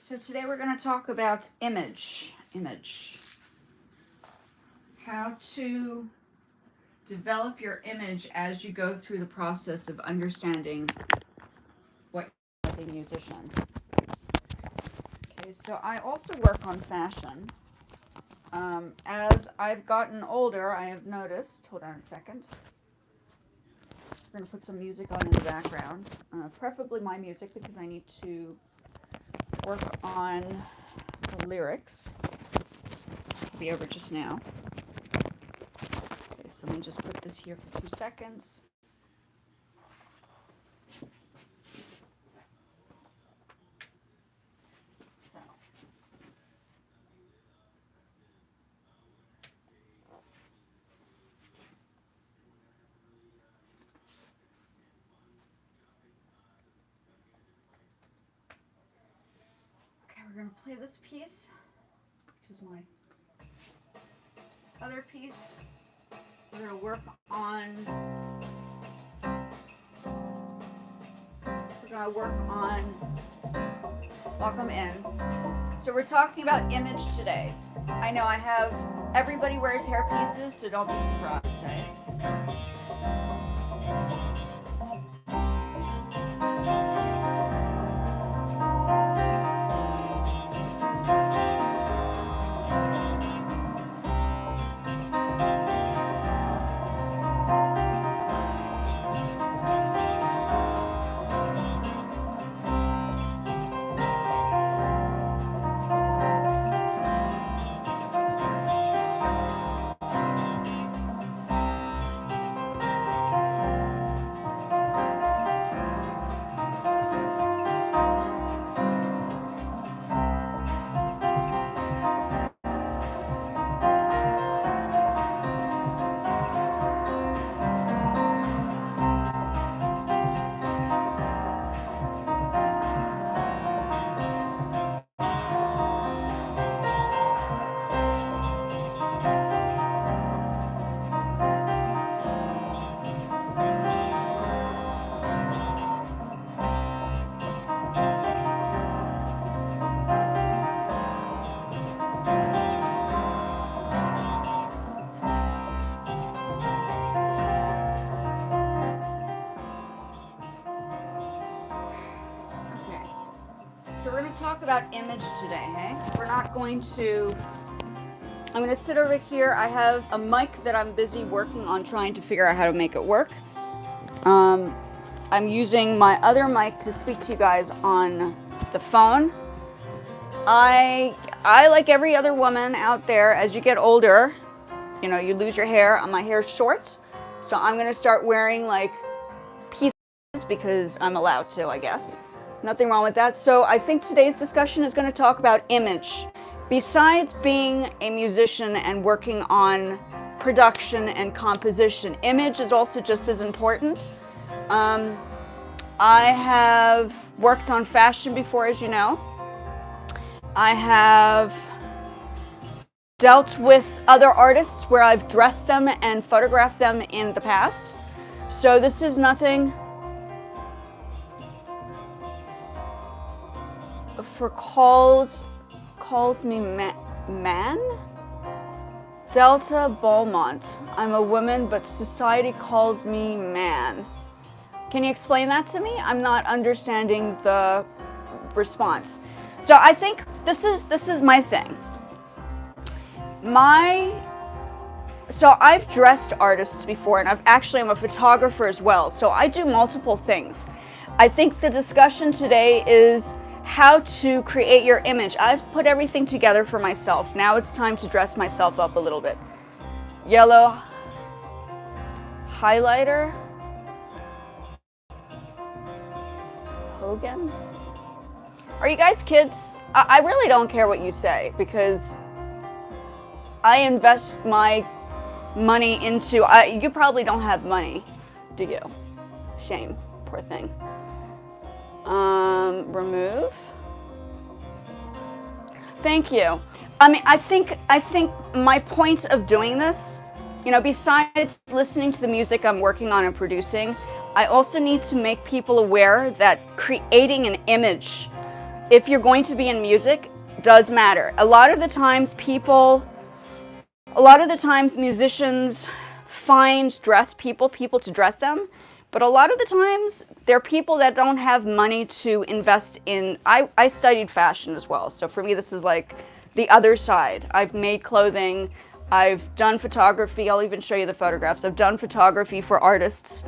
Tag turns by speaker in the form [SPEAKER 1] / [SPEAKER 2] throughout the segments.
[SPEAKER 1] So today we're going to talk about image. How to develop your image as you go through the process of understanding what you're as a musician. Okay, so I also work on fashion. As I've gotten older, I have noticed, hold on a second. We're going to put some music on in the background, preferably my music because I need to work on the lyrics. It'll be over just now. Okay, so let me just put this here for 2 seconds. So. Okay, we're going to play this piece, which is my other piece. We're going to work on welcome in. So we're talking about image today. I know I have everybody wears hair pieces, so don't be surprised, right? So we're going to talk about image today, hey? I'm going to sit over here. I have a mic that I'm busy working on trying to figure out how to make it work. I'm using my other mic to speak to you guys on the phone. I like every other woman out there, as you get older, you know, you lose your hair. My hair's short, so I'm going to start wearing like pieces because I'm allowed to, I guess. Nothing wrong with that. So I think today's discussion is going to talk about image. Besides being a musician and working on production and composition, image is also just as important. I have worked on fashion before, as you know. I have dealt with other artists where I've dressed them and photographed them in the past. So this is nothing for calls me man? Delta Beaumont. I'm a woman, but society calls me man. Can you explain that to me? I'm not understanding the response. So I think this is my thing. So I've dressed artists before, and I'm a photographer as well. So I do multiple things. I think the discussion today is how to create your image. I've put everything together for myself. Now it's time to dress myself up a little bit. Yellow highlighter. Hogan? Are you guys kids? I really don't care what you say because I invest my money into, you probably don't have money, do you? Shame, poor thing. Remove. Thank you. I mean, I think my point of doing this, you know, besides listening to the music I'm working on and producing, I also need to make people aware that creating an image if you're going to be in music, does matter. A lot of the times musicians find people to dress them, but a lot of the times they're people that don't have money to invest in. I studied fashion as well, so for me this is like the other side. I've made clothing, I've done photography, I'll even show you the photographs. I've done photography for artists,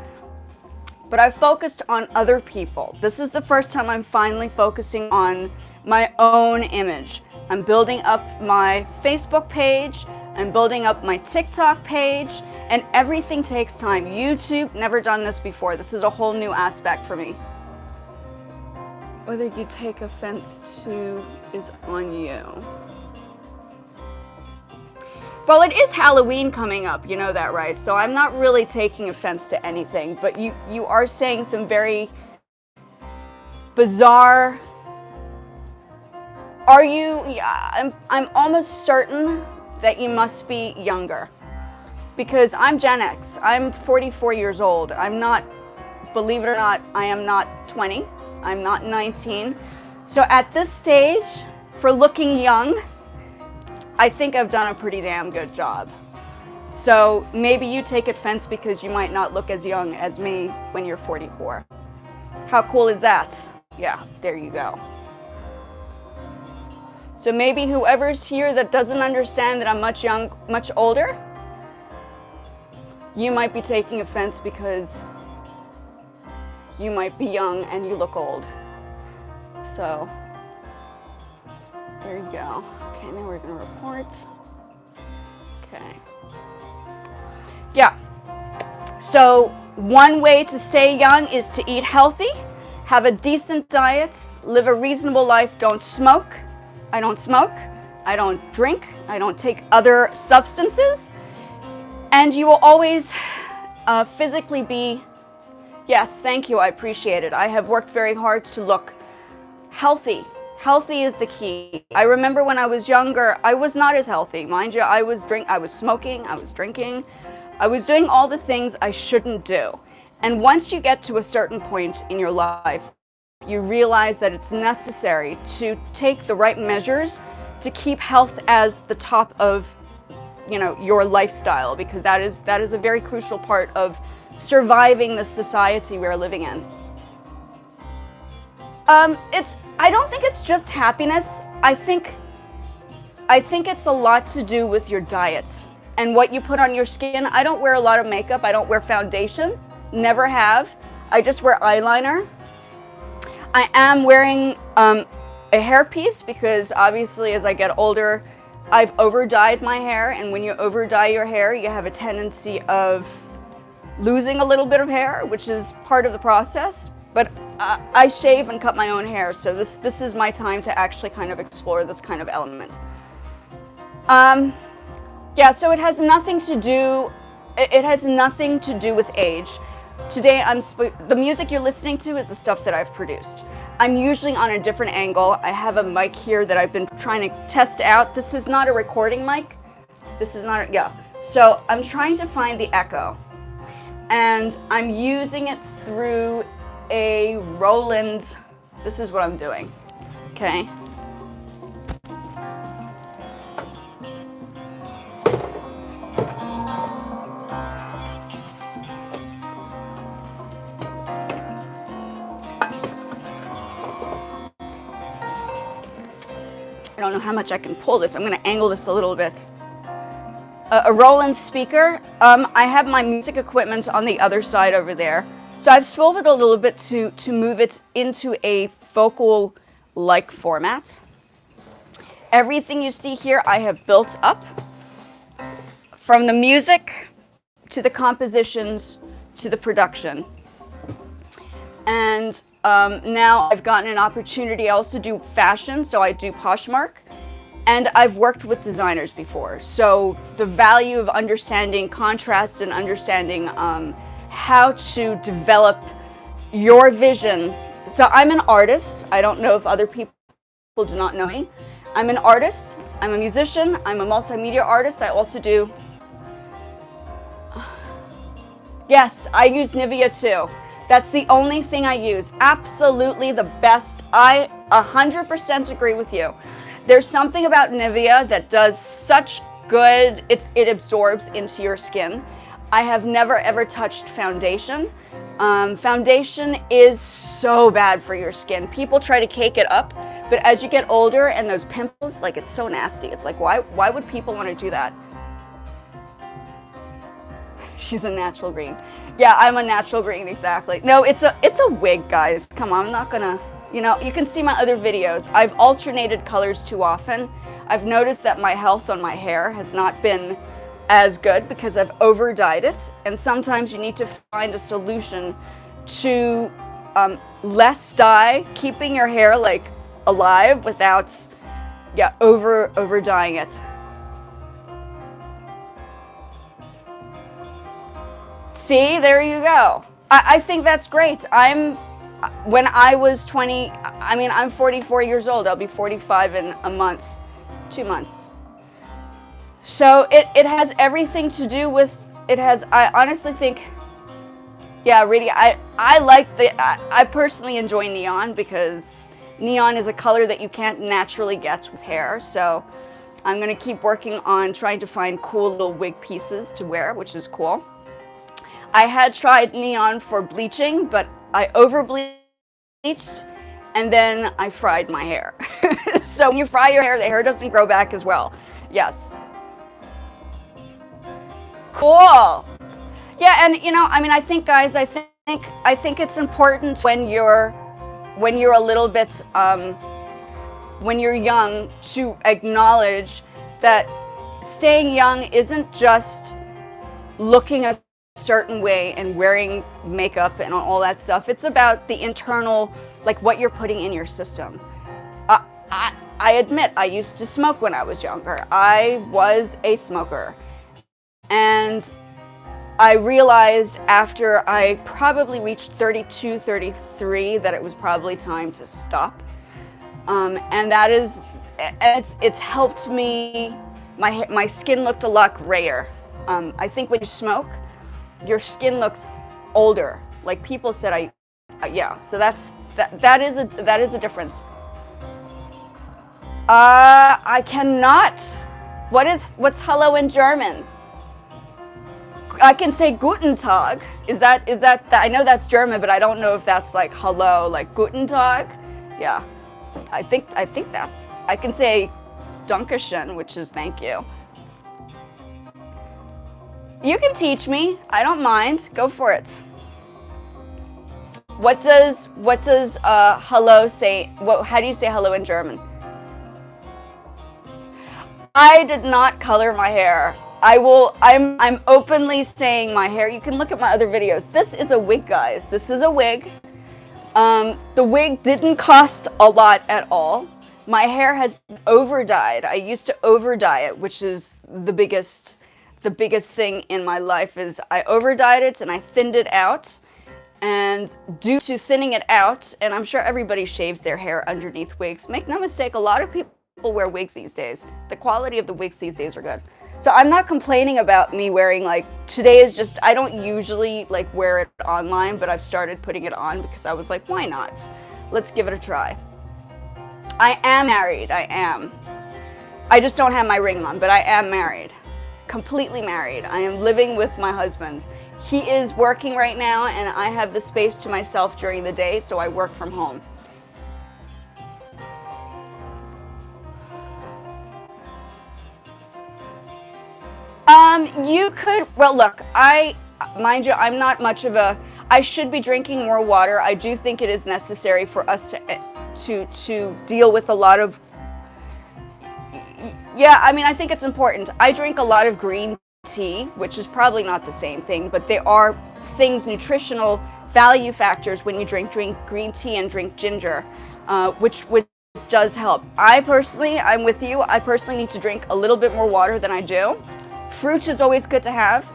[SPEAKER 1] but I've focused on other people. This is the first time I'm finally focusing on my own image. I'm building up my Facebook page, I'm building up my TikTok page, and everything takes time. YouTube, never done this before. This is a whole new aspect for me. Whether you take offense to is on you. Well, it is Halloween coming up, you know that, right? So I'm not really taking offense to anything, but you are saying some very bizarre. Are you? Yeah, I'm almost certain that you must be younger, because I'm Gen X. I'm 44 years old. I'm not, believe it or not, I am not 20. I'm not 19. So at this stage, for looking young, I think I've done a pretty damn good job. So maybe you take offense because you might not look as young as me when you're 44. How cool is that? Yeah, there you go. So maybe whoever's here that doesn't understand that I'm much older, you might be taking offense because you might be young and you look old. So there you go. Okay, now we're gonna report. Okay. Yeah. So one way to stay young is to eat healthy, have a decent diet, live a reasonable life, don't smoke. I don't smoke, I don't drink, I don't take other substances, and you will always physically be, yes, thank you, I appreciate it. I have worked very hard to look healthy. Healthy is the key. I remember when I was younger, I was not as healthy. Mind you, I was smoking, I was drinking, I was doing all the things I shouldn't do. And once you get to a certain point in your life, you realize that it's necessary to take the right measures to keep health as the top of, you know, your lifestyle, because that is a very crucial part of surviving the society we're living in. I don't think it's just happiness. I think it's a lot to do with your diet and what you put on your skin. I don't wear a lot of makeup. I don't wear foundation. Never have. I just wear eyeliner. I am wearing a hairpiece because obviously as I get older, I've over-dyed my hair, and when you over-dye your hair, you have a tendency of losing a little bit of hair, which is part of the process. But I shave and cut my own hair, so this is my time to actually kind of explore this kind of element. Yeah, so it has nothing to do with age. Today, the music you're listening to is the stuff that I've produced. I'm usually on a different angle. I have a mic here that I've been trying to test out. This is not a recording mic. This is not, yeah. So I'm trying to find the echo. And I'm using it through a Roland. This is what I'm doing, okay? I don't know how much I can pull this. I'm going to angle this a little bit. A Roland speaker. I have my music equipment on the other side over there. So I've swiveled it a little bit to move it into a focal-like format. Everything you see here I have built up. From the music to the compositions to the production. And now I've gotten an opportunity. I also do fashion, so I do Poshmark, and I've worked with designers before. So the value of understanding contrast and understanding how to develop your vision. So I'm an artist. I don't know if other people do not know me. I'm an artist. I'm a musician. I'm a multimedia artist. I also do. Yes, I use Nivea too. That's the only thing I use. Absolutely the best. I 100% agree with you. There's something about Nivea that does such good, it absorbs into your skin. I have never ever touched foundation. Foundation is so bad for your skin. People try to cake it up, but as you get older and those pimples, like, it's so nasty. It's like, why would people want to do that? She's a natural green. Yeah, I'm a natural green, exactly. No, it's a wig, guys. Come on, I'm not gonna, you know, you can see my other videos. I've alternated colors too often. I've noticed that my health on my hair has not been as good because I've over dyed it, and sometimes you need to find a solution to less dye, keeping your hair like alive without, yeah, over dyeing it. See, there you go. I think that's great. When I was 20, I mean, I'm 44 years old. I'll be 45 in a month, 2 months. So it has everything to do with, I honestly think, yeah, really, I personally enjoy neon because neon is a color that you can't naturally get with hair. So I'm going to keep working on trying to find cool little wig pieces to wear, which is cool. I had tried neon for bleaching, but I over bleached and then I fried my hair. So when you fry your hair, the hair doesn't grow back as well. Yes. Cool. Yeah, and you know, I mean, I think, guys, I think it's important when you're a little bit, when you're young, to acknowledge that staying young isn't just looking a certain way and wearing makeup and all that stuff. It's about the internal, like, what you're putting in your system. I admit, I used to smoke when I was younger. I was a smoker. And I realized after I probably reached 32, 33 that it was probably time to stop. And that is, it's helped me, my skin looked a lot grayer. I think when you smoke, your skin looks older. Like people said, yeah, so that is a difference. I cannot, what's hello in German? I can say Guten Tag. Is that I know that's German, but I don't know if that's like hello, like Guten Tag. Yeah, I think that's, I can say Dankeschön, which is thank you. You can teach me. I don't mind. Go for it. What does hello say? How do you say hello in German? I did not color my hair. I'm openly saying my hair. You can look at my other videos. This is a wig, guys. This is a wig. The wig didn't cost a lot at all. My hair has been over dyed. I used to over dye it, which is the biggest thing in my life is I over dyed it and I thinned it out. And due to thinning it out, and I'm sure everybody shaves their hair underneath wigs. Make no mistake, a lot of people wear wigs these days. The quality of the wigs these days are good. So I'm not complaining about me wearing, like, today is just, I don't usually like wear it online, but I've started putting it on because I was like, why not? Let's give it a try. I am married, I am. I just don't have my ring on, but I am married. Completely married. I am living with my husband. He is working right now and I have the space to myself during the day, so I work from home. You could, well, look, mind you, I'm not much of a, I should be drinking more water. I do think it is necessary for us to deal with a lot of, yeah, I mean, I think it's important. I drink a lot of green tea, which is probably not the same thing, but there are things, nutritional value factors when you drink green tea and drink ginger, which does help. I'm with you. I personally need to drink a little bit more water than I do. Fruit is always good to have.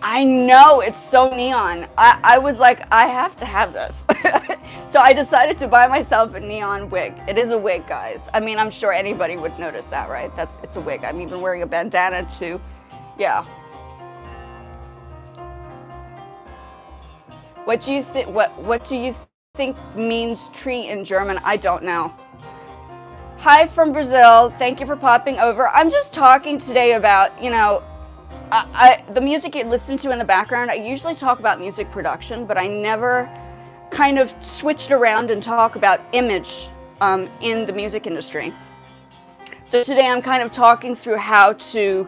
[SPEAKER 1] I know, it's so neon. I was like, I have to have this. So I decided to buy myself a neon wig. It is a wig, guys. I mean, I'm sure anybody would notice that, right? It's a wig. I'm even wearing a bandana too. Yeah. What do you think? What do you think means tree in German? I don't know. Hi from Brazil. Thank you for popping over. I'm just talking today about, you know, the music you listen to in the background. I usually talk about music production, but I never kind of switched around and talk about image in the music industry. So today I'm kind of talking through how to,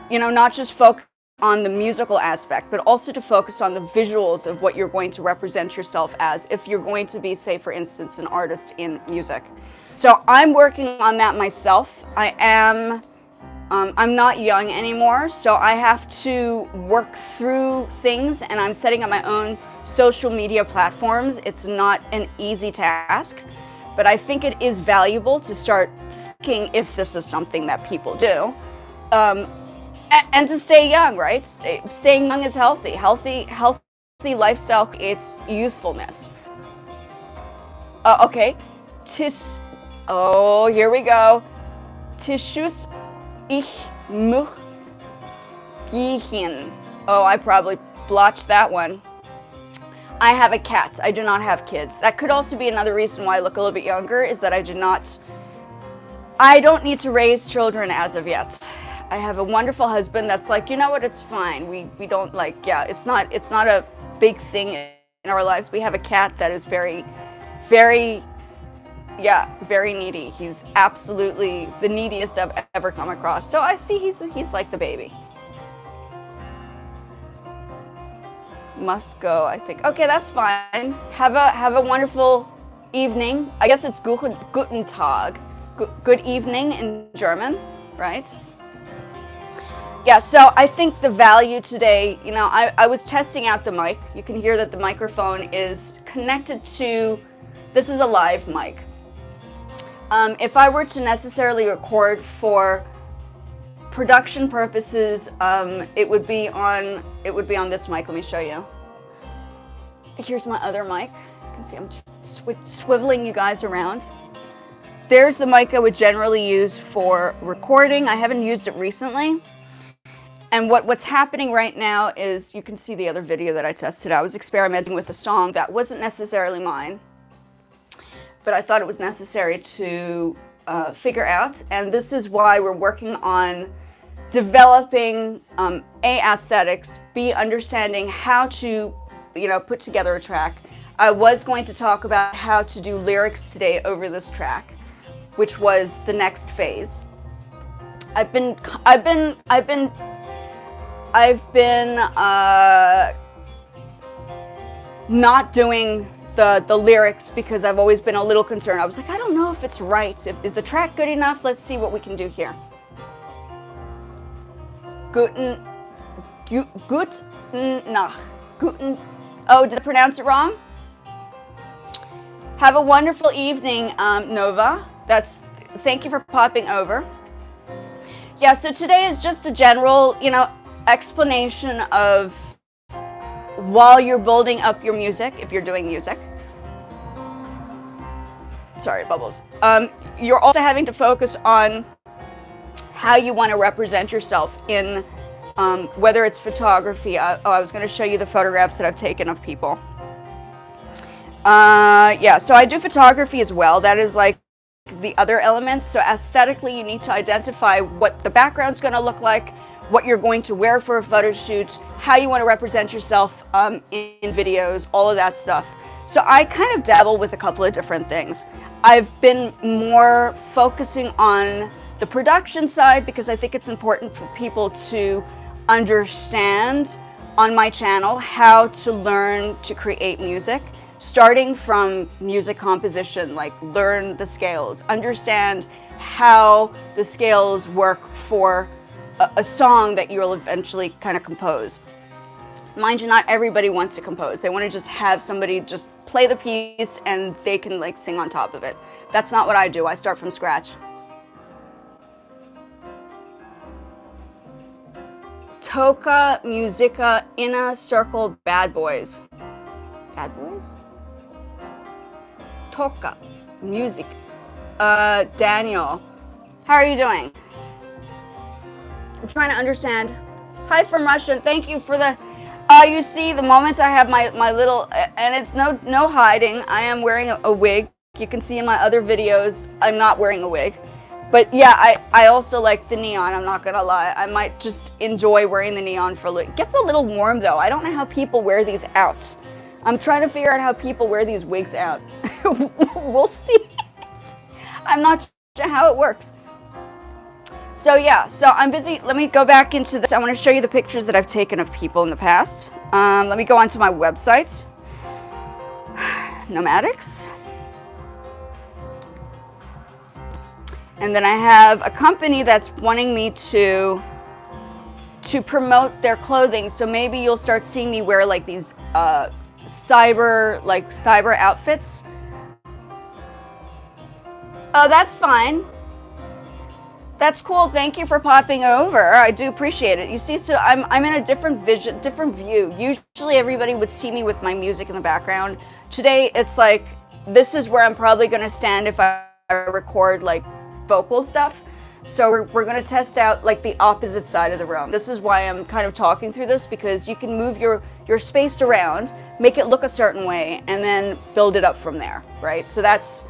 [SPEAKER 1] you know, not just focus on the musical aspect, but also to focus on the visuals of what you're going to represent yourself as if you're going to be, say, for instance, an artist in music. So I'm working on that myself. I'm not young anymore, so I have to work through things, and I'm setting up my own social media platforms. It's not an easy task, but I think it is valuable to start thinking if this is something that people do. And to stay young, right? Staying young is healthy. Healthy lifestyle creates youthfulness. Okay. Oh, here we go. Tschüss, ich muss gehen. Oh, I probably blotched that one. I have a cat. I do not have kids. That could also be another reason why I look a little bit younger, is that I don't need to raise children as of yet. I have a wonderful husband that's like, you know what, it's fine. We don't like, yeah, it's not a big thing in our lives. We have a cat that is very, very, yeah, very needy. He's absolutely the neediest I've ever come across. So I see he's like the baby. Must go, I think. Okay, that's fine. Have a wonderful evening. I guess it's guten Tag. Good evening in German, right? Yeah, so I think the value today, you know, I was testing out the mic. You can hear that the microphone is connected to, this is a live mic. If I were to necessarily record for production purposes, it would be on this mic. Let me show you. Here's my other mic. You can see I'm swiveling you guys around. There's the mic I would generally use for recording. I haven't used it recently. And what's happening right now is, you can see the other video that I tested. I was experimenting with a song that wasn't necessarily mine, but I thought it was necessary to figure out. And this is why we're working on developing A, aesthetics, B, understanding how to, you know, put together a track. I was going to talk about how to do lyrics today over this track, which was the next phase. I've been not doing the lyrics because I've always been a little concerned. I was like, I don't know if it's right. Is the track good enough? Let's see what we can do here. Guten Nacht. Oh, did I pronounce it wrong? Have a wonderful evening, Nova. Thank you for popping over. Yeah, so today is just a general, you know, explanation of, while you're building up your music, if you're doing music. Sorry, bubbles. You're also having to focus on how you want to represent yourself in, whether it's photography. I was going to show you the photographs that I've taken of people. Yeah, so I do photography as well. That is like the other element. So aesthetically, you need to identify what the background's going to look like, what you're going to wear for a photo shoot, how you want to represent yourself in videos, all of that stuff. So I kind of dabble with a couple of different things. I've been more focusing on the production side because I think it's important for people to understand on my channel how to learn to create music, starting from music composition, like learn the scales, understand how the scales work for a song that you'll eventually kind of compose. Mind you, not everybody wants to compose. They want to just have somebody just play the piece and they can like sing on top of it. That's not what I do. I start from scratch. Toca Musica Inner Circle Bad Boys. Bad Boys? Toca Music. Daniel, how are you doing? I'm trying to understand. Hi from Russia. Thank you for the You see, the moment I have my little, and it's no hiding, I am wearing a wig. You can see in my other videos, I'm not wearing a wig. But yeah, I also like the neon, I'm not gonna lie. I might just enjoy wearing the neon for a little. It gets a little warm though. I don't know how people wear these out. I'm trying to figure out how people wear these wigs out. We'll see. I'm not sure how it works. So yeah, so I'm busy. Let me go back into this. I want to show you the pictures that I've taken of people in the past. Let me go onto my website, Nomadics. And then I have a company that's wanting me to promote their clothing. So maybe you'll start seeing me wear like these cyber outfits. Oh, that's fine. That's cool. Thank you for popping over. I do appreciate it. You see, so I'm in a different view. Usually everybody would see me with my music in the background. Today it's like, this is where I'm probably going to stand if I record like vocal stuff. So we're going to test out like the opposite side of the room. This is why I'm kind of talking through this, because you can move your space around, make it look a certain way, and then build it up from there, right? So that's,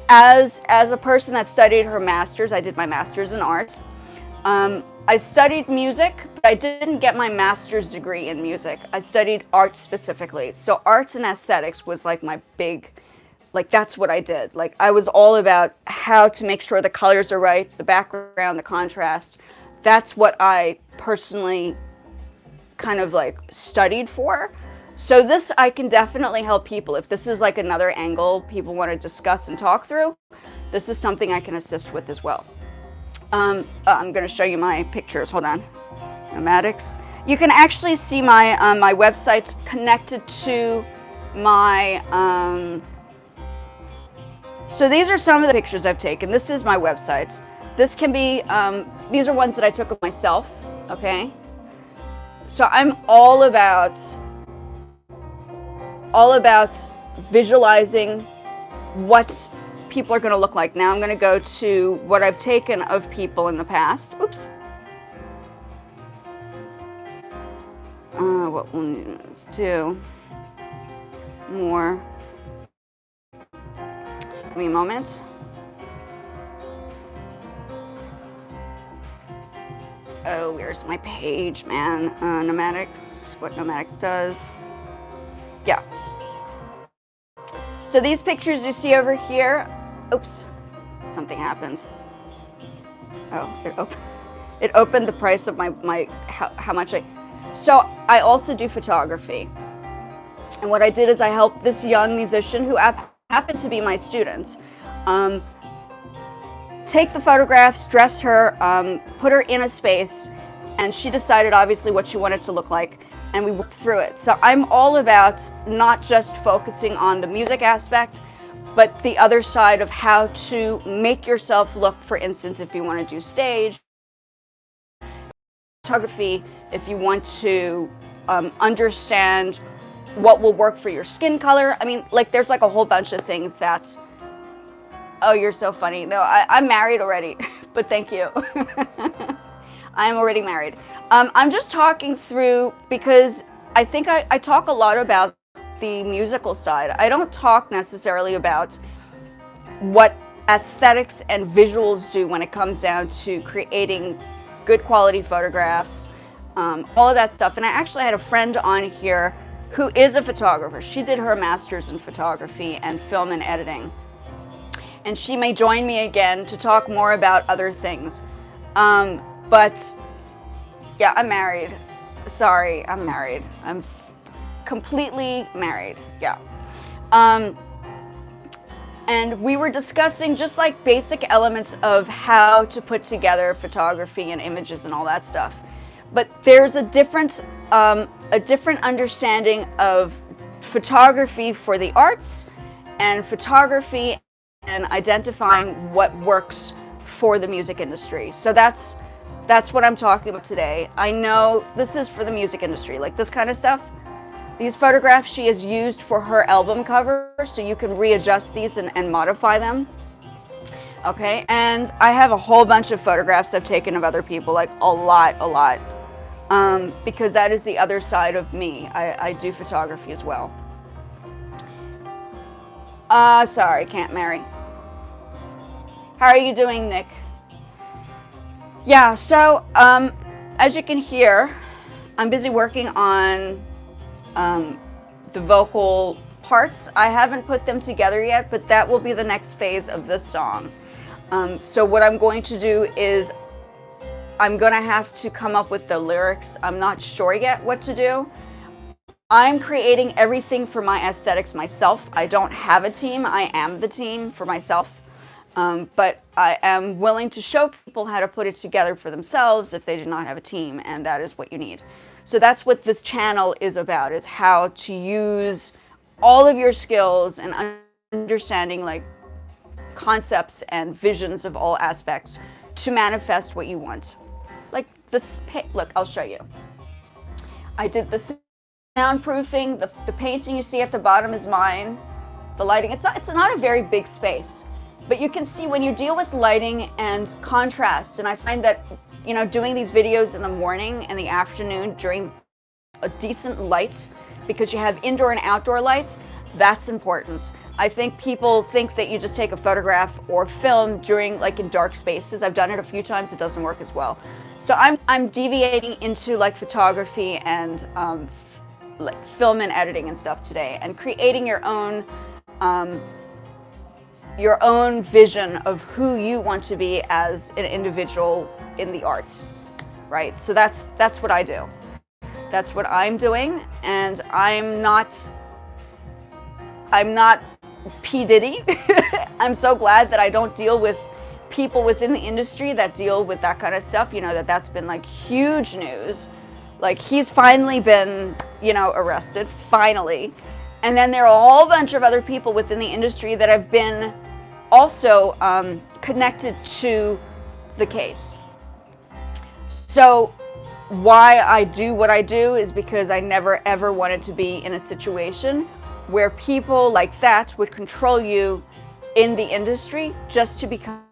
[SPEAKER 1] as a person that studied her master's, I did my master's in art. I studied music, but I didn't get my master's degree in music. I studied art specifically. So art and aesthetics was like my big, like that's what I did. Like I was all about how to make sure the colors are right, the background, the contrast. That's what I personally kind of like studied for. So this, I can definitely help people. If this is like another angle people want to discuss and talk through, this is something I can assist with as well. I'm going to show you my pictures. Hold on. Nomadics. You can actually see my my website connected to my... So these are some of the pictures I've taken. This is my website. This can be... these are ones that I took of myself. Okay? So I'm all about visualizing what people are going to look like. Now I'm going to go to what I've taken of people in the past. Oops. What we'll need to do more. Give me a moment. Oh, where's my page, man? Nomadics, what Nomadics does. Yeah. So these pictures you see over here, oops, something happened. Oh, it opened the price of my how much I, so I also do photography. And what I did is I helped this young musician who happened to be my student, take the photographs, dress her, put her in a space, and she decided obviously what she wanted to look like. And we worked through it. So I'm all about not just focusing on the music aspect, but the other side of how to make yourself look, for instance, if you want to do stage photography, if you want to understand what will work for your skin color. I mean, like there's like a whole bunch of things that, oh, you're so funny. No, I'm married already, but thank you. I am already married. I'm just talking through because I think I talk a lot about the musical side. I don't talk necessarily about what aesthetics and visuals do when it comes down to creating good quality photographs, all of that stuff. And I actually had a friend on here who is a photographer. She did her master's in photography and film and editing. And she may join me again to talk more about other things. But yeah, I'm married. Sorry, I'm married. I'm completely married. Yeah. And we were discussing just like basic elements of how to put together photography and images and all that stuff. But there's a different understanding of photography for the arts and photography and identifying what works for the music industry. So that's what I'm talking about today. I know this is for the music industry, like this kind of stuff. These photographs she has used for her album cover, so you can readjust these and modify them. Okay, and I have a whole bunch of photographs I've taken of other people, like a lot. because that is the other side of me. I do photography as well. Sorry, can't marry. How are you doing, Nick? Yeah, so as you can hear, I'm busy working on the vocal parts. I haven't put them together yet, but that will be the next phase of this song. So what I'm going to do is I'm gonna have to come up with the lyrics. I'm not sure yet what to do. I'm creating everything for my aesthetics myself. I don't have a team. I am the team for myself. But I am willing to show people how to put it together for themselves if they do not have a team, and that is what you need. So that's what this channel is about, is how to use all of your skills and understanding like concepts and visions of all aspects to manifest what you want. Like this, look, I'll show you. I did the soundproofing, the painting you see at the bottom is mine. The lighting, it's not a very big space, but you can see when you deal with lighting and contrast, and I find that, you know, doing these videos in the morning and the afternoon during a decent light, because you have indoor and outdoor lights, that's important. I think people think that you just take a photograph or film during, like, in dark spaces. I've done it a few times, it doesn't work as well. So I'm deviating into like photography and like film and editing and stuff today, and creating your own vision of who you want to be as an individual in the arts, right? So that's what I do. That's what I'm doing, and I'm not P. Diddy. I'm so glad that I don't deal with people within the industry that deal with that kind of stuff. You know, that's been like huge news. Like, he's finally been, you know, arrested, finally. And then there are a whole bunch of other people within the industry that have been also connected to the case. So why I do what I do is because I never ever wanted to be in a situation where people like that would control you in the industry just to become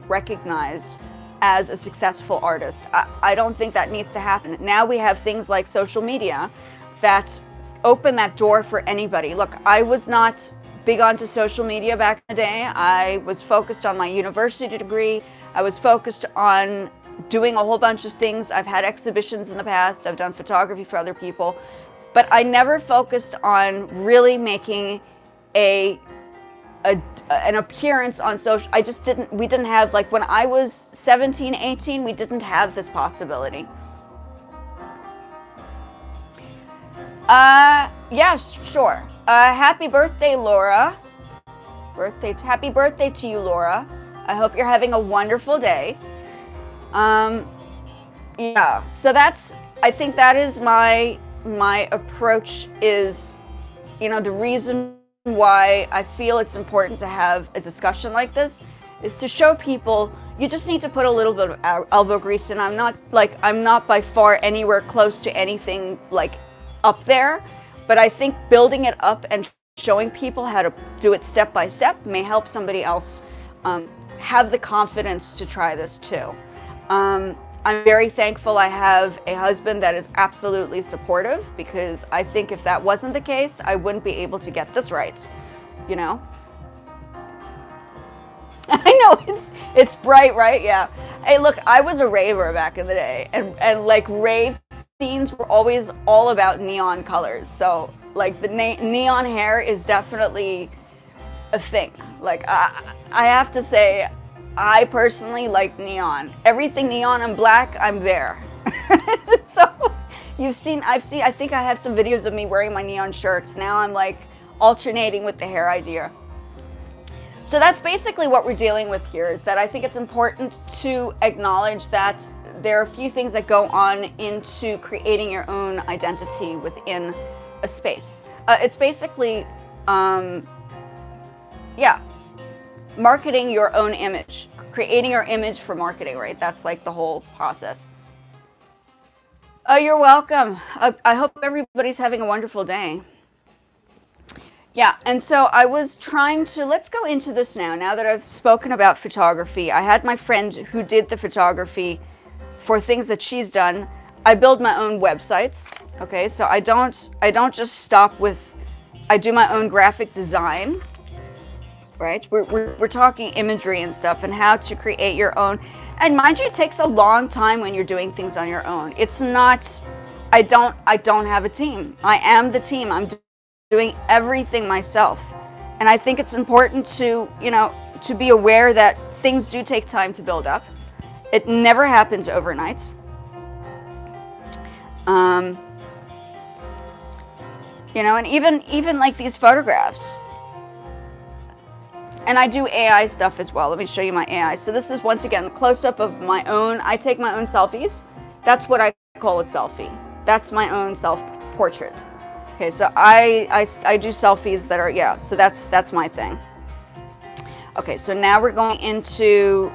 [SPEAKER 1] recognized as a successful artist. I don't think that needs to happen. Now we have things like social media that open that door for anybody. Look, I was not big onto social media back in the day. I was focused on my university degree. I was focused on doing a whole bunch of things. I've had exhibitions in the past. I've done photography for other people. But I never focused on really making an appearance on social. We didn't have, like, when I was 17, 18, we didn't have this possibility. Yes, sure. Happy birthday, Laura. Happy birthday to you, Laura. I hope you're having a wonderful day. Yeah, so I think that is my approach is, you know, the reason why I feel it's important to have a discussion like this is to show people you just need to put a little bit of elbow grease in. I'm not by far anywhere close to anything like up there, but I think building it up and showing people how to do it step by step may help somebody else have the confidence to try this too. I'm very thankful I have a husband that is absolutely supportive, because I think if that wasn't the case, I wouldn't be able to get this right, you know? I know, it's bright, right? Yeah. Hey, look, I was a raver back in the day, and like rave scenes were always all about neon colors. So like the neon hair is definitely a thing. Like I have to say, I personally like neon. Everything neon and black, I'm there. So I think I have some videos of me wearing my neon shirts. Now I'm like alternating with the hair idea. So that's basically what we're dealing with here, is that I think it's important to acknowledge that there are a few things that go on into creating your own identity within a space. It's basically, marketing your own image, creating your image for marketing, right? That's like the whole process. Oh, you're welcome. I hope everybody's having a wonderful day. Yeah, and so I was trying to, let's go into this now that I've spoken about photography. I had my friend who did the photography for things that she's done. I build my own websites. Okay, so I don't just stop with, I do my own graphic design, right? We're talking imagery and stuff and how to create your own. And mind you, it takes a long time when you're doing things on your own. It's not, I don't have a team. I am the team. I'm doing everything myself. And I think it's important to, you know, to be aware that things do take time to build up. It never happens overnight. You know, and even like these photographs. And I do AI stuff as well. Let me show you my AI. So this is, once again, a close-up of my own. I take my own selfies. That's what I call a selfie. That's my own self-portrait. Okay, so I do selfies that are, yeah, so that's my thing. Okay, so now we're going into,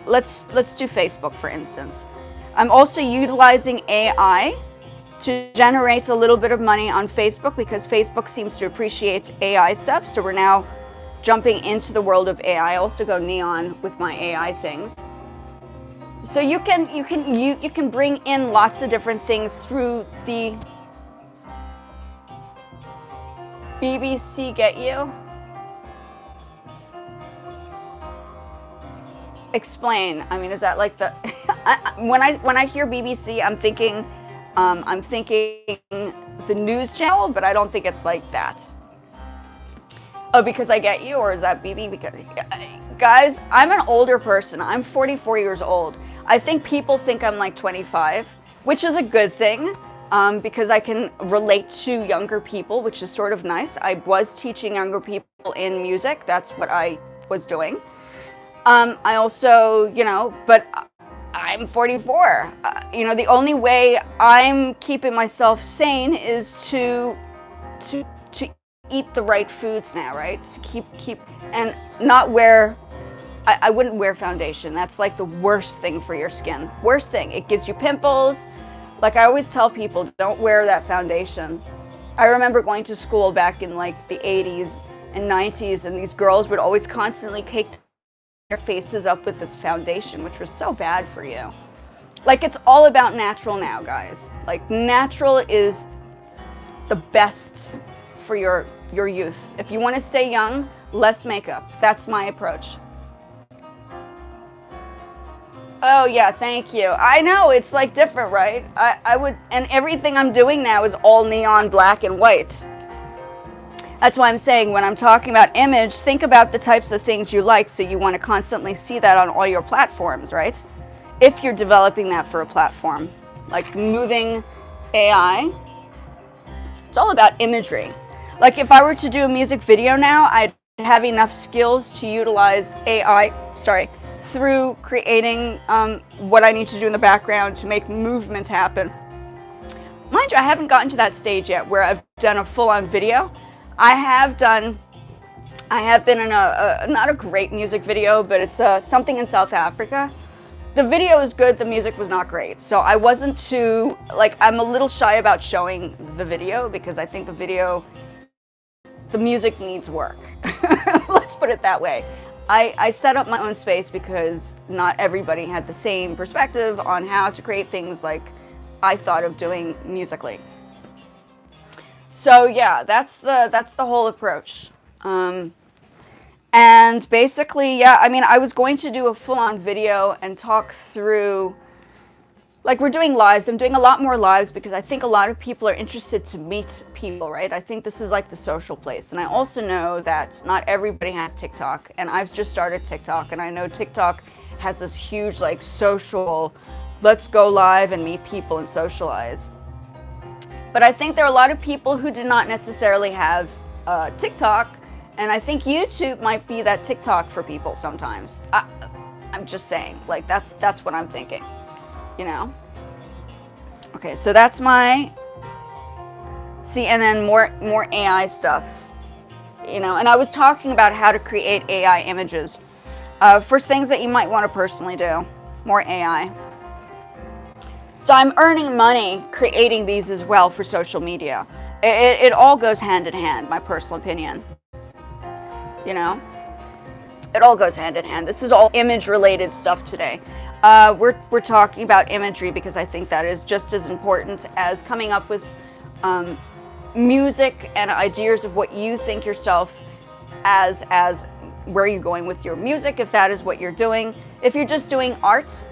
[SPEAKER 1] let's do Facebook, for instance. I'm also utilizing AI to generate a little bit of money on Facebook because Facebook seems to appreciate AI stuff. So we're now jumping into the world of AI. I also go neon with my AI things. So you can bring in lots of different things through the BBC. Get you? Explain. I mean, is that like the when I hear BBC, I'm thinking the news channel, but I don't think it's like that. Oh, because I get you, or is that BB? Because, guys, I'm an older person. I'm 44 years old. I think people think I'm like 25, which is a good thing, because I can relate to younger people, which is sort of nice. I was teaching younger people in music. That's what I was doing. I also, you know, but I'm 44. You know, the only way I'm keeping myself sane is to eat the right foods now, right? To keep and not wear, I wouldn't wear foundation. That's like the worst thing for your skin. Worst thing. It gives you pimples. Like I always tell people, don't wear that foundation. I remember going to school back in like the 80s and 90s, and these girls would always constantly take their faces up with this foundation, which was so bad for you. Like, it's all about natural now, guys. Like, natural is the best for your youth. If you want to stay young, less makeup. That's my approach. Oh yeah, thank you. I know, it's like different, right? I would, and everything I'm doing now is all neon black and white. That's why I'm saying when I'm talking about image, think about the types of things you like, so you want to constantly see that on all your platforms, right? If you're developing that for a platform. Like moving AI, it's all about imagery. Like if I were to do a music video now, I'd have enough skills to utilize AI, through creating what I need to do in the background to make movement happen. Mind you, I haven't gotten to that stage yet where I've done a full-on video. I have been in a not a great music video, but it's something in South Africa. The video is good, the music was not great. So I wasn't too, like, I'm a little shy about showing the video because I think the music needs work. Let's put it that way. I set up my own space because not everybody had the same perspective on how to create things like I thought of doing musically. So yeah, that's the whole approach. And basically, yeah, I mean, I was going to do a full-on video and talk through, like, we're doing lives. I'm doing a lot more lives because I think a lot of people are interested to meet people, right? I think this is like the social place. And I also know that not everybody has TikTok, and I've just started TikTok, and I know TikTok has this huge, like, social, let's go live and meet people and socialize. But I think there are a lot of people who do not necessarily have TikTok, and I think YouTube might be that TikTok for people sometimes. I'm just saying, like, that's what I'm thinking, you know? Okay, so that's my, see, and then more AI stuff, you know? And I was talking about how to create AI images. For things that you might want to personally do, more AI. So I'm earning money creating these as well for social media. It all goes hand in hand, my personal opinion. You know? It all goes hand in hand. This is all image related stuff today. We're talking about imagery because I think that is just as important as coming up with music and ideas of what you think yourself as where you're going with your music, if that is what you're doing. If you're just doing art,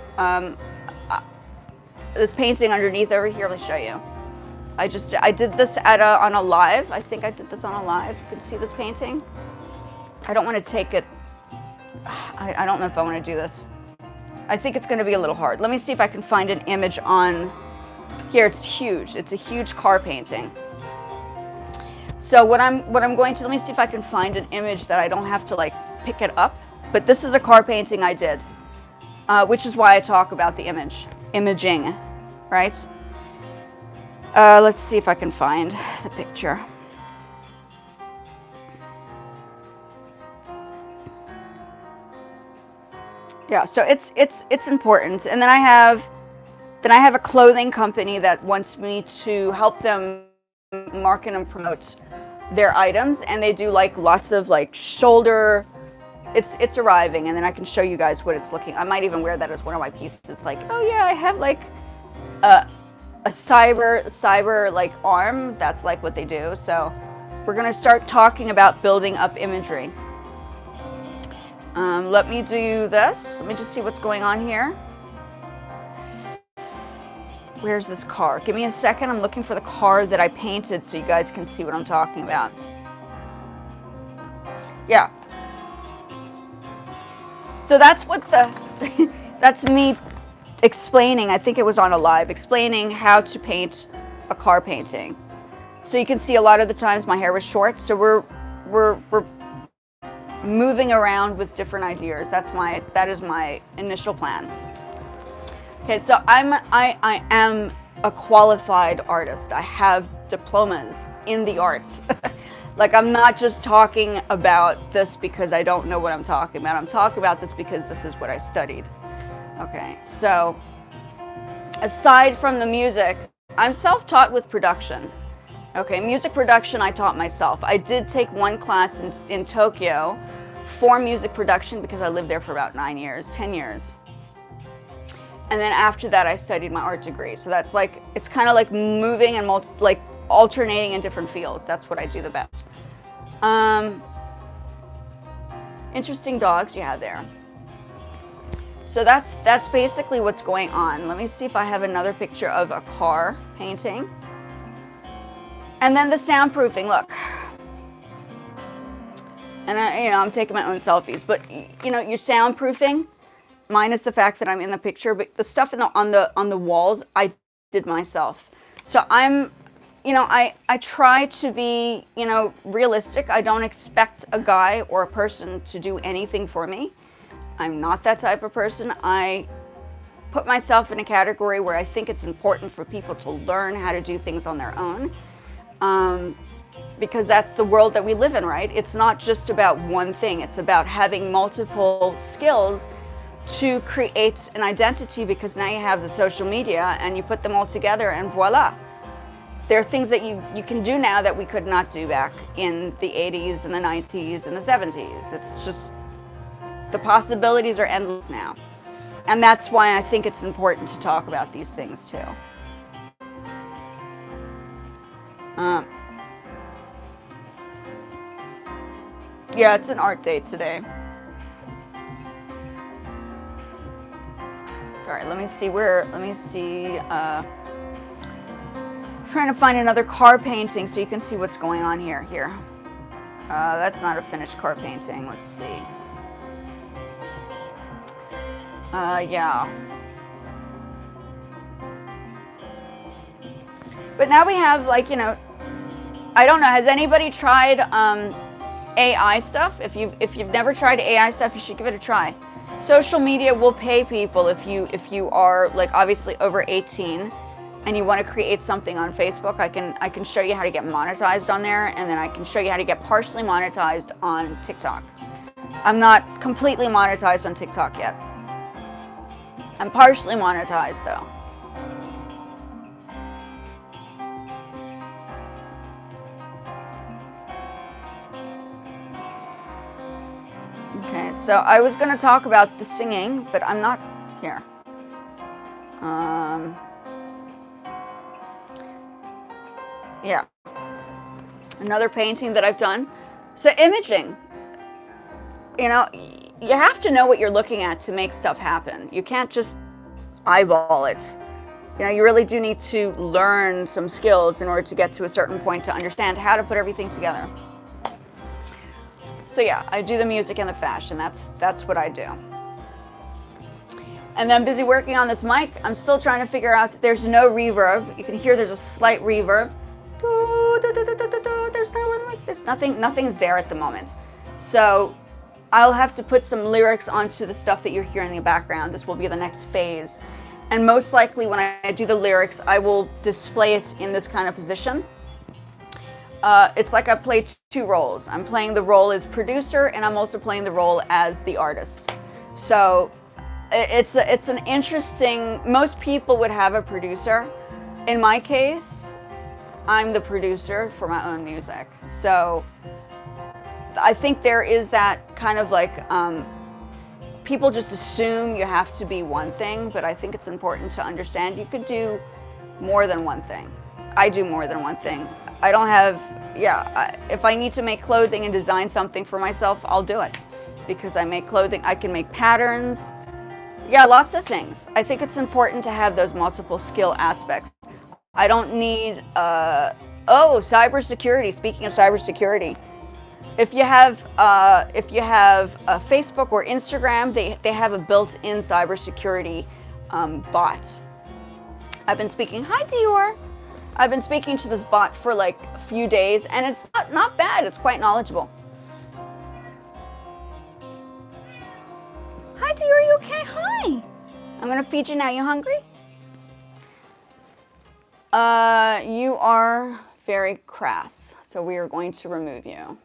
[SPEAKER 1] this painting underneath over here, let me show you. I did this on a live. I think I did this on a live. You can see this painting. I don't want to take it. I don't know if I want to do this. I think it's going to be a little hard. Let me see if I can find an image on here. It's huge. It's a huge car painting. So what I'm going to, let me see if I can find an image that I don't have to like pick it up. But this is a car painting I did, which is why I talk about the imaging, right? Let's see if I can find the picture. Yeah, so it's important. And then I have a clothing company that wants me to help them market and promote their items, and they do like lots of like shoulder. It's arriving, and then I can show you guys what it's looking. I might even wear that as one of my pieces. Like, oh yeah, I have like a cyber like arm. That's like what they do. So we're gonna start talking about building up imagery. Let me do this. Let me just see what's going on here. Where's this car? Give me a second. I'm looking for the car that I painted so you guys can see what I'm talking about. Yeah. So that's what that's me explaining. I think it was on a live, explaining how to paint a car painting. So you can see a lot of the times my hair was short. So we're moving around with different ideas. That is my initial plan. Okay, so I am a qualified artist. I have diplomas in the arts. Like, I'm not just talking about this because I don't know what I'm talking about. I'm talking about this because this is what I studied. Okay, so aside from the music, I'm self-taught with production. Okay, music production I taught myself. I did take one class in Tokyo for music production because I lived there for about 10 years. And then after that, I studied my art degree. So that's like, it's kind of like moving and like alternating in different fields. That's what I do the best. Interesting dogs you have there. So that's basically what's going on. Let me see if I have another picture of a car painting. And then the soundproofing, look. And I'm taking my own selfies, but your soundproofing, minus the fact that I'm in the picture, but the stuff on the walls, I did myself. So I try to be, realistic. I don't expect a guy or a person to do anything for me. I'm not that type of person. I put myself in a category where I think it's important for people to learn how to do things on their own. Because that's the world that we live in, right? It's not just about one thing. It's about having multiple skills to create an identity, because now you have the social media and you put them all together and voila. There are things that you can do now that we could not do back in the 80s and the 90s and the 70s. It's just, the possibilities are endless now. And that's why I think it's important to talk about these things too. Yeah, it's an art day today. Sorry, let me see. Trying to find another car painting so you can see what's going on here. That's not a finished car painting. Let's see. Yeah. But now we have, I don't know, has anybody tried AI stuff? If you've never tried AI stuff, you should give it a try. Social media will pay people if you are obviously over 18 and you want to create something on Facebook. I can show you how to get monetized on there, and then I can show you how to get partially monetized on TikTok. I'm not completely monetized on TikTok yet. I'm partially monetized though. Okay, so I was going to talk about the singing, but I'm not here. Yeah. Another painting that I've done. So imaging. You know, you have to know what you're looking at to make stuff happen. You can't just eyeball it. You know, you really do need to learn some skills in order to get to a certain point to understand how to put everything together. So yeah, I do the music and the fashion. That's what I do. And then I'm busy working on this mic. I'm still trying to figure out, there's no reverb. You can hear there's a slight reverb. There's nothing's there at the moment. So I'll have to put some lyrics onto the stuff that you're hearing in the background. This will be the next phase. And most likely when I do the lyrics, I will display it in this kind of position. It's like I play two roles. I'm playing the role as producer, and I'm also playing the role as the artist. So it's an interesting, most people would have a producer. In my case, I'm the producer for my own music. So I think there is that kind of like, people just assume you have to be one thing, but I think it's important to understand you could do more than one thing. I do more than one thing. I don't have, if I need to make clothing and design something for myself, I'll do it. Because I make clothing, I can make patterns. Yeah, lots of things. I think it's important to have those multiple skill aspects. I don't need, cybersecurity. Speaking of cybersecurity, if you have Facebook or Instagram, they have a built-in cybersecurity bot. I've been speaking, hi Dior. I've been speaking to this bot for like a few days, and it's not bad. It's quite knowledgeable. Hi Dior, are you okay? Hi. I'm gonna feed you now. You hungry? You are very crass, so we are going to remove you.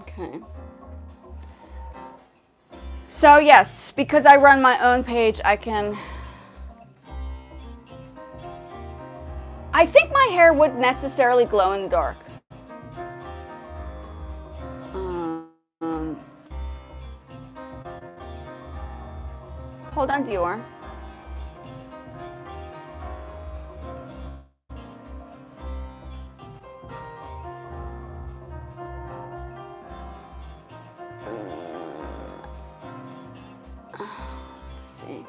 [SPEAKER 1] Okay. So yes, because I run my own page, I think my hair wouldn't necessarily glow in the dark. Hold on, Dior. Let's see.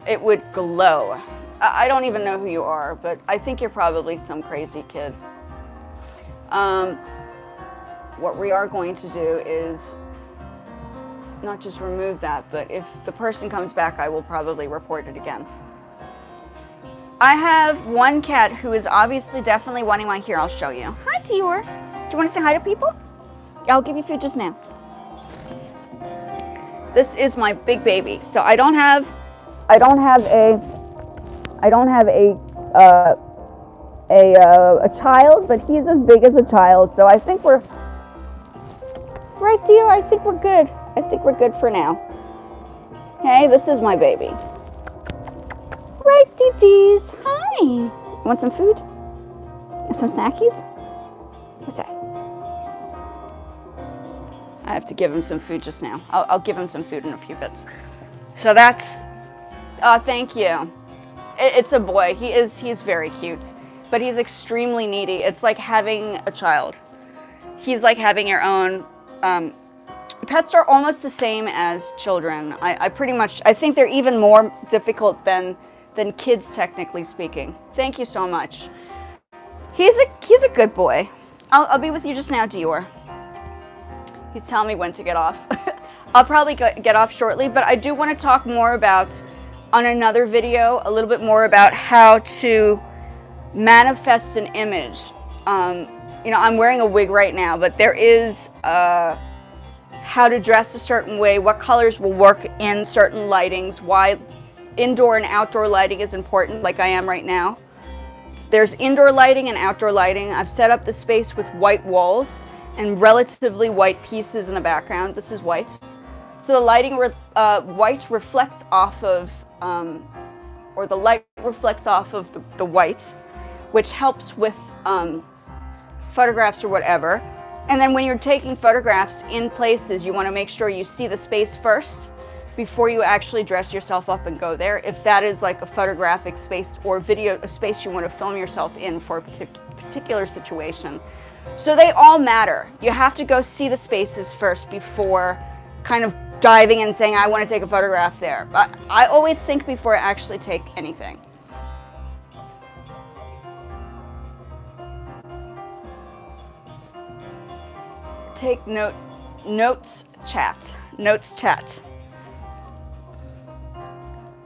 [SPEAKER 1] It would glow. I don't even know who you are, but I think you're probably some crazy kid. What we are going to do is not just remove that, but if the person comes back, I will probably report it again. I have one cat who is obviously definitely wanting my hair. I'll show you. Hi, Dior. Do you want to say hi to people? I'll give you food just now. This is my big baby. So I don't have a child, but he's as big as a child. So I think we're right, Dior. I think we're good. I think we're good for now. Hey, this is my baby. Right, Dee-Dees. Hi. You want some food? Some snackies? What's that? I have to give him some food just now. I'll give him some food in a few bits. So that's, oh, thank you. It's a boy. He's very cute, but he's extremely needy. It's like having a child. He's like having your own, pets are almost the same as children. I think they're even more difficult than kids, technically speaking. Thank you so much. He's a good boy. I'll be with you just now, Dior. He's telling me when to get off. I'll probably get off shortly, but I do want to talk more about, on another video, a little bit more about how to manifest an image. You know, I'm wearing a wig right now, but there is how to dress a certain way, what colors will work in certain lightings, why indoor and outdoor lighting is important, like I am right now. There's indoor lighting and outdoor lighting. I've set up the space with white walls and relatively white pieces in the background. This is white. So the lighting, white reflects off of or the light reflects off of the white, which helps with photographs or whatever. And then when you're taking photographs in places, you want to make sure you see the space first before you actually dress yourself up and go there, if that is like a photographic space or video, a space you want to film yourself in for a particular situation. So they all matter. You have to go see the spaces first before kind of diving and saying, I want to take a photograph there. But I always think before I actually take anything. Take notes chat.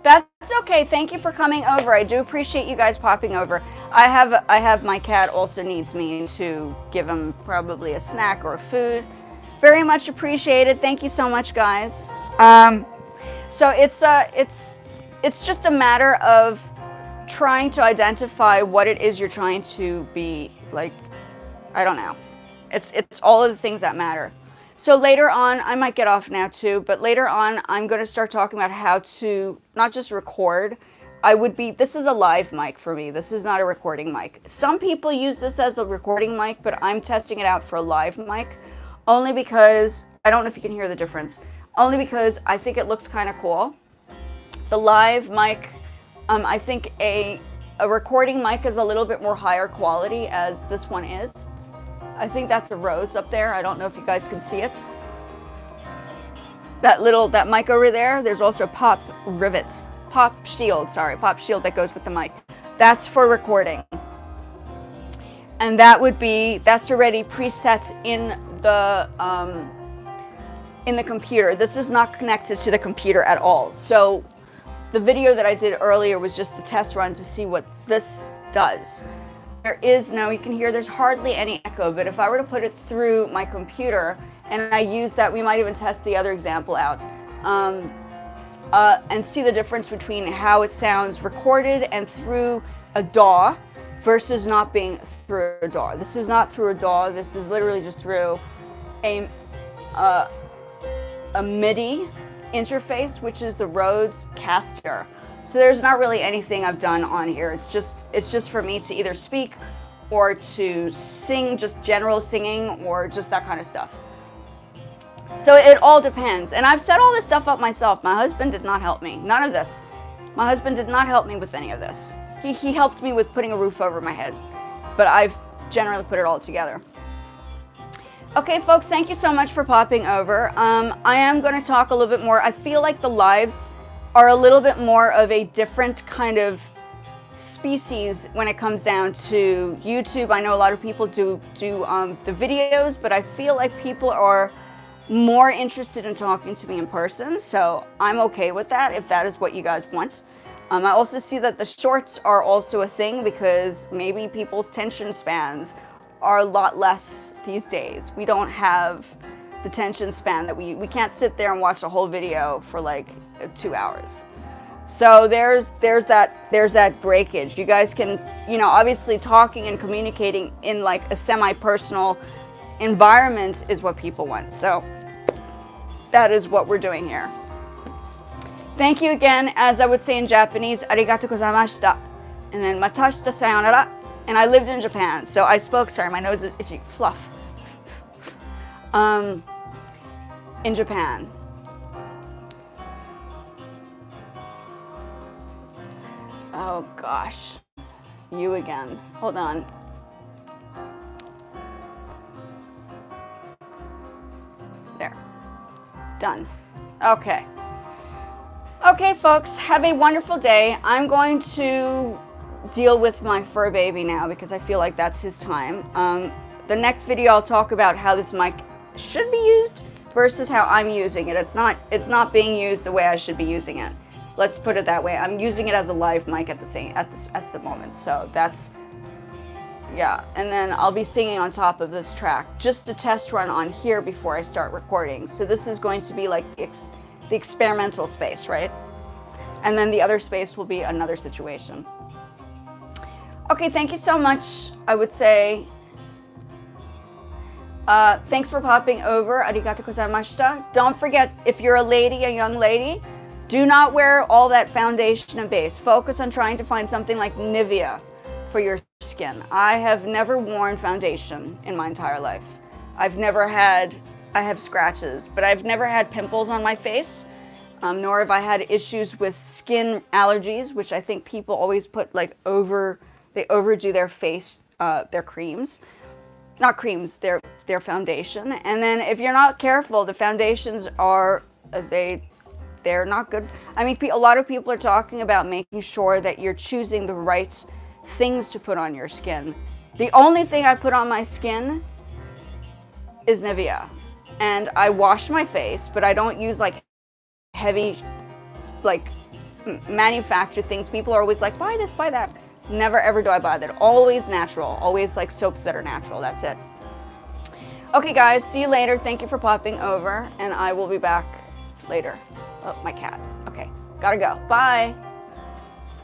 [SPEAKER 1] That's okay. Thank you for coming over. I do appreciate you guys popping over. I have my cat also needs me to give him probably a snack or a food. Very much appreciated. Thank you so much, guys. So it's just a matter of trying to identify what it is you're trying to be like. I don't know. It's all of the things that matter. So later on, I might get off now too, but later on, I'm going to start talking about how to not just record. This is a live mic for me. This is not a recording mic. Some people use this as a recording mic, but I'm testing it out for a live mic only because, I don't know if you can hear the difference, only because I think it looks kind of cool. The live mic, I think a recording mic is a little bit more higher quality as this one is. I think that's the Rhodes up there. I don't know if you guys can see it. That mic over there, there's also pop shield that goes with the mic. That's for recording. And that's already preset in the computer. This is not connected to the computer at all. So the video that I did earlier was just a test run to see what this does. You can hear there's hardly any echo, but if I were to put it through my computer and I use that, we might even test the other example out and see the difference between how it sounds recorded and through a DAW versus not being through a DAW. This is not through a DAW. This is literally just through a MIDI interface, which is the Rhodes Caster. So there's not really anything I've done on here. It's just for me to either speak or to sing, just general singing or just that kind of stuff. So it all depends. And I've set all this stuff up myself. My husband did not help me. None of this. My husband did not help me with any of this. He helped me with putting a roof over my head, but I've generally put it all together. Okay, folks, thank you so much for popping over. I am going to talk a little bit more. I feel like the lives are a little bit more of a different kind of species when it comes down to YouTube. I know a lot of people do the videos, but I feel like people are more interested in talking to me in person, so I'm okay with that if that is what you guys want. I also see that the shorts are also a thing because maybe people's attention spans are a lot less these days. We don't have the attention span that we can't sit there and watch a whole video for like 2 hours. So there's that breakage. You guys can, obviously talking and communicating in like a semi-personal environment is what people want. So that is what we're doing here. Thank you again. As I would say in Japanese, arigatou gozaimashita. And then matashita sayonara. And I lived in Japan, so I spoke, sorry, my nose is itchy, fluff. In Japan. Oh gosh, you again. Hold on. There. Done. Okay. Okay, folks, have a wonderful day. I'm going to deal with my fur baby now because I feel like that's his time. The next video I'll talk about how this mic should be used versus how I'm using it. It's not being used the way I should be using it. Let's put it that way. I'm using it as a live mic at the moment. So that's, yeah. And then I'll be singing on top of this track, just a test run on here before I start recording. So this is going to be like the experimental space, right? And then the other space will be another situation. Okay, thank you so much. I would say, thanks for popping over. Arigatou gozaimashita. Don't forget, if you're a lady, a young lady, Do not wear all that foundation and base. Focus on trying to find something like Nivea for your skin. I have never worn foundation in my entire life. I have scratches, but I've never had pimples on my face, nor have I had issues with skin allergies, which I think people always put like they overdo their face, their creams. Not creams, their foundation. And then if you're not careful, the foundations are, they're not good. I mean, a lot of people are talking about making sure that you're choosing the right things to put on your skin. The only thing I put on my skin is Nivea. And I wash my face, but I don't use like heavy, like manufactured things. People are always like, buy this, buy that. Never ever do I buy that. Always natural. Always like soaps that are natural. That's it. Okay guys, see you later. Thank you for popping over, and I will be back later. Oh, my cat. Okay, gotta go. Bye.